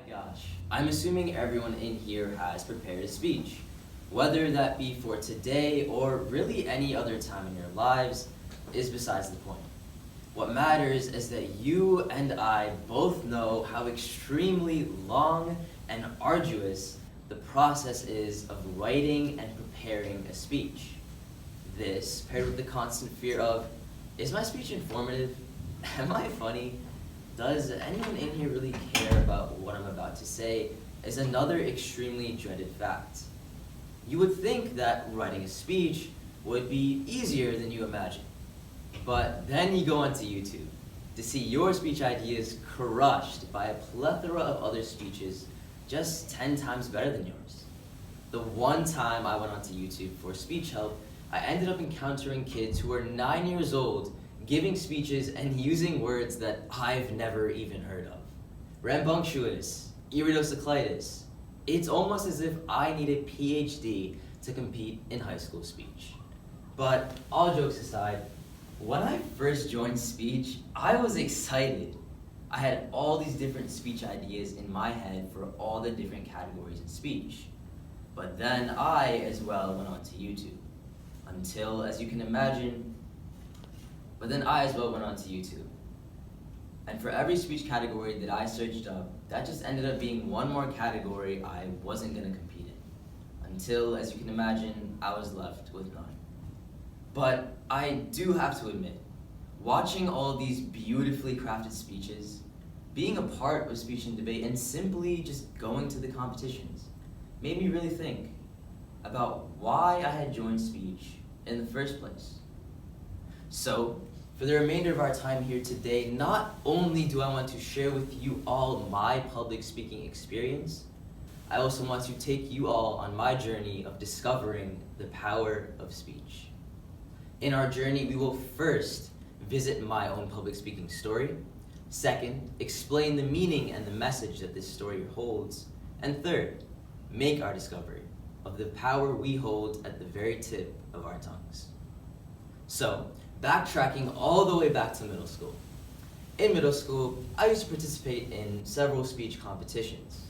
Gosh, I'm assuming everyone in here has prepared a speech. Whether that be for today or really any other time in your lives is besides the point. What matters is that you and I both know how extremely long and arduous the process is of writing and preparing a speech. This, paired with the constant fear of, is my speech informative? Am I funny? Does anyone in here really care about what I'm about to say? Is another extremely dreaded fact. You would think that writing a speech would be easier than you imagine. But then you go onto YouTube to see your speech ideas crushed by a plethora of other speeches just 10 times better than yours. The one time I went onto YouTube for speech help, I ended up encountering kids who were 9 years old giving speeches and using words that I've never even heard of. Rambunctious, iridocyclitis. It's almost as if I need a PhD to compete in high school speech. But all jokes aside, when I first joined speech, I was excited. I had all these different speech ideas in my head for all the different categories in speech. But then I, as well, went onto YouTube. Until, as you can imagine, And for every speech category that I searched up, that just ended up being one more category I wasn't gonna compete in. Until, as you can imagine, I was left with none. But I do have to admit, watching all of these beautifully crafted speeches, being a part of speech and debate, and simply just going to the competitions made me really think about why I had joined speech in the first place. So, for the remainder of our time here today, not only do I want to share with you all my public speaking experience, I also want to take you all on my journey of discovering the power of speech. In our journey, we will first visit my own public speaking story. Second, explain the meaning and the message that this story holds. And third, make our discovery of the power we hold at the very tip of our tongues. So, backtracking all the way back to middle school. In middle school, I used to participate in several speech competitions,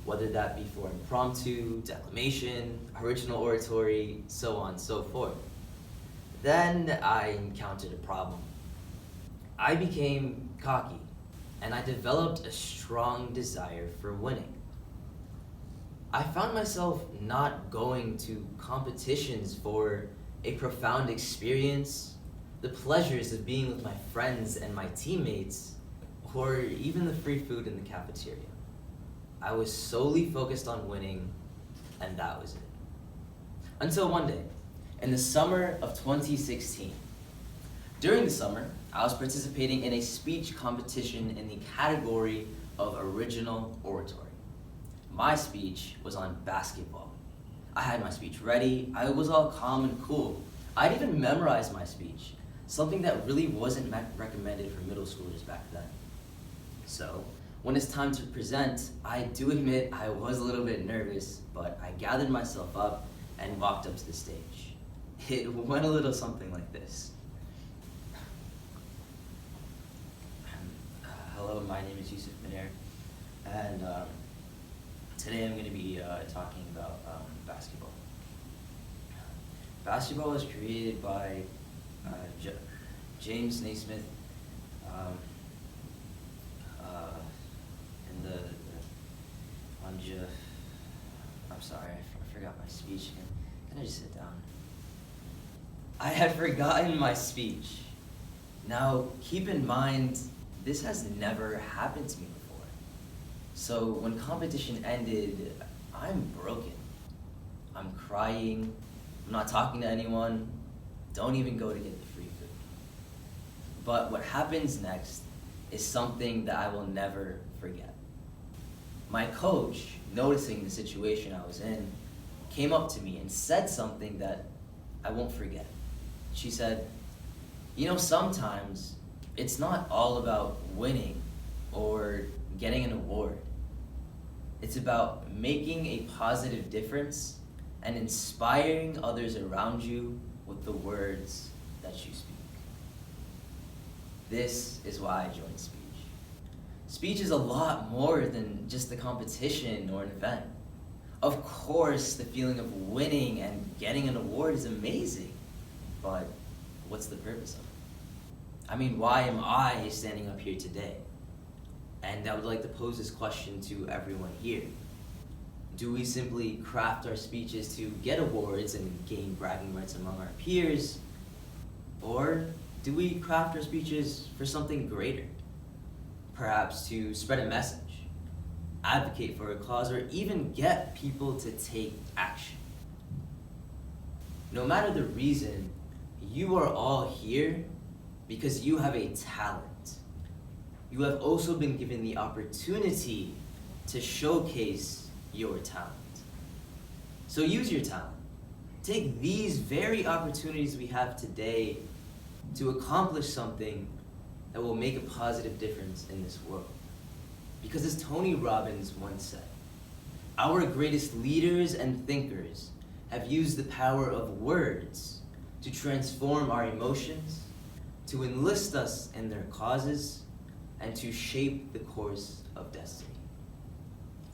whether that be for impromptu, declamation, original oratory, so on and so forth. Then I encountered a problem. I became cocky, and I developed a strong desire for winning. I found myself not going to competitions for a profound experience, the pleasures of being with my friends and my teammates, or even the free food in the cafeteria. I was solely focused on winning, and that was it. Until one day, in the summer of 2016. During the summer, I was participating in a speech competition in the category of original oratory. My speech was on basketball. I had my speech ready, I was all calm and cool. I'd even memorized my speech, something that really wasn't recommended for middle schoolers back then. So, when it's time to present, I do admit I was a little bit nervous, but I gathered myself up and walked up to the stage. It went a little something like this. Hello, my name is Yusuf Manair, and today I'm going to be talking about basketball. Basketball was created by James Naismith in I'm sorry, I forgot my speech. Can I just sit down? I had forgotten my speech. Now, keep in mind, this has never happened to me before. So when competition ended, I'm broken. I'm crying, I'm not talking to anyone, don't even go to get the free food. But what happens next is something that I will never forget. My coach, noticing the situation I was in, came up to me and said something that I won't forget. She said, "You know, sometimes it's not all about winning or getting an award. It's about making a positive difference and inspiring others around you with the words that you speak." This is why I joined speech. Speech is a lot more than just a competition or an event. Of course, the feeling of winning and getting an award is amazing, but what's the purpose of it? I mean, why am I standing up here today? And I would like to pose this question to everyone here. Do we simply craft our speeches to get awards and gain bragging rights among our peers? Or do we craft our speeches for something greater? Perhaps to spread a message, advocate for a cause, or even get people to take action. No matter the reason, you are all here because you have a talent. You have also been given the opportunity to showcase your talent. So use your talent. Take these very opportunities we have today to accomplish something that will make a positive difference in this world. Because as Tony Robbins once said, our greatest leaders and thinkers have used the power of words to transform our emotions, to enlist us in their causes, and to shape the course of destiny.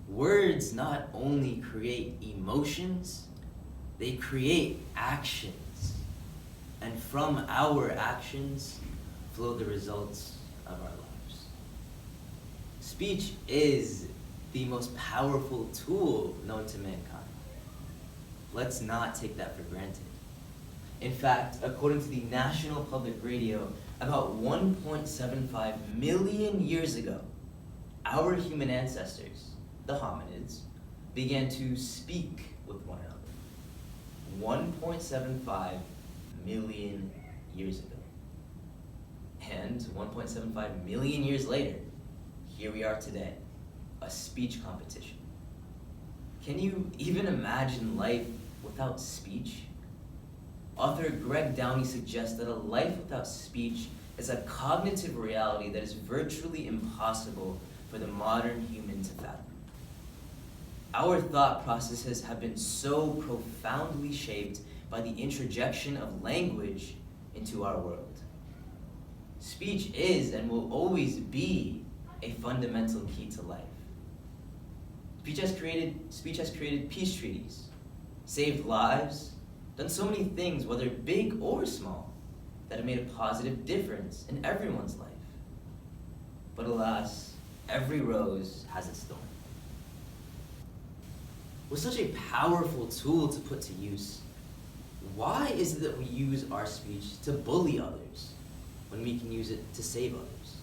Words not only create emotions, they create actions. And from our actions flow the results of our lives. Speech is the most powerful tool known to mankind. Let's not take that for granted. In fact, according to the National Public Radio, about 1.75 million years ago, our human ancestors, the hominids, began to speak with one another. 1.75 million years ago. And 1.75 million years later, here we are today, a speech competition. Can you even imagine life without speech? Author Greg Downey suggests that a life without speech is a cognitive reality that is virtually impossible for the modern human to fathom. Our thought processes have been so profoundly shaped by the introjection of language into our world. Speech is and will always be a fundamental key to life. Speech has created peace treaties, saved lives, done so many things, whether big or small, that have made a positive difference in everyone's life. But alas, every rose has its thorn. With such a powerful tool to put to use, why is it that we use our speech to bully others when we can use it to save others?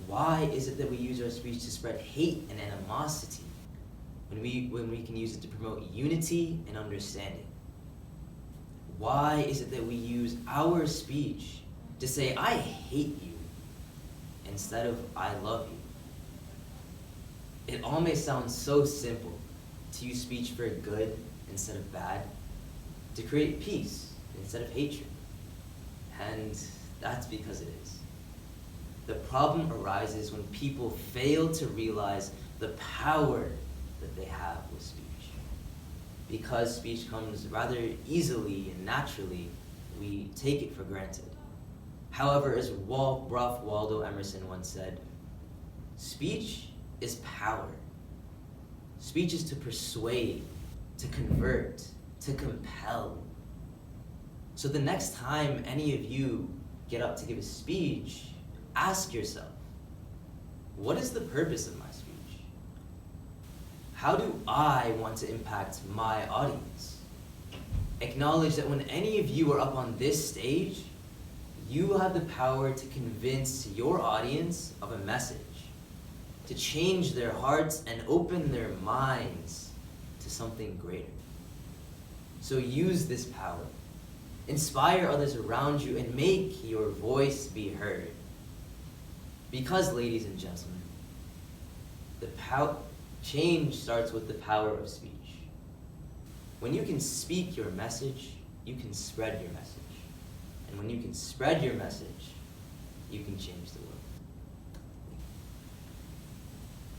Why is it that we use our speech to spread hate and animosity when we can use it to promote unity and understanding? Why is it that we use our speech to say, I hate you, instead of I love you? It all may sound so simple to use speech for good instead of bad, to create peace instead of hatred. And that's because it is. The problem arises when people fail to realize the power that they have with speech. Because speech comes rather easily and naturally, we take it for granted. However, as Ralph Waldo Emerson once said, speech is power. Speech is to persuade, to convert, to compel. So the next time any of you get up to give a speech, ask yourself, what is the purpose of my speech? How do I want to impact my audience? Acknowledge that when any of you are up on this stage, you have the power to convince your audience of a message, to change their hearts and open their minds to something greater. So use this power. Inspire others around you and make your voice be heard. Because, ladies and gentlemen, change starts with the power of speech. When you can speak your message, you can spread your message. And when you can spread your message, you can change the world.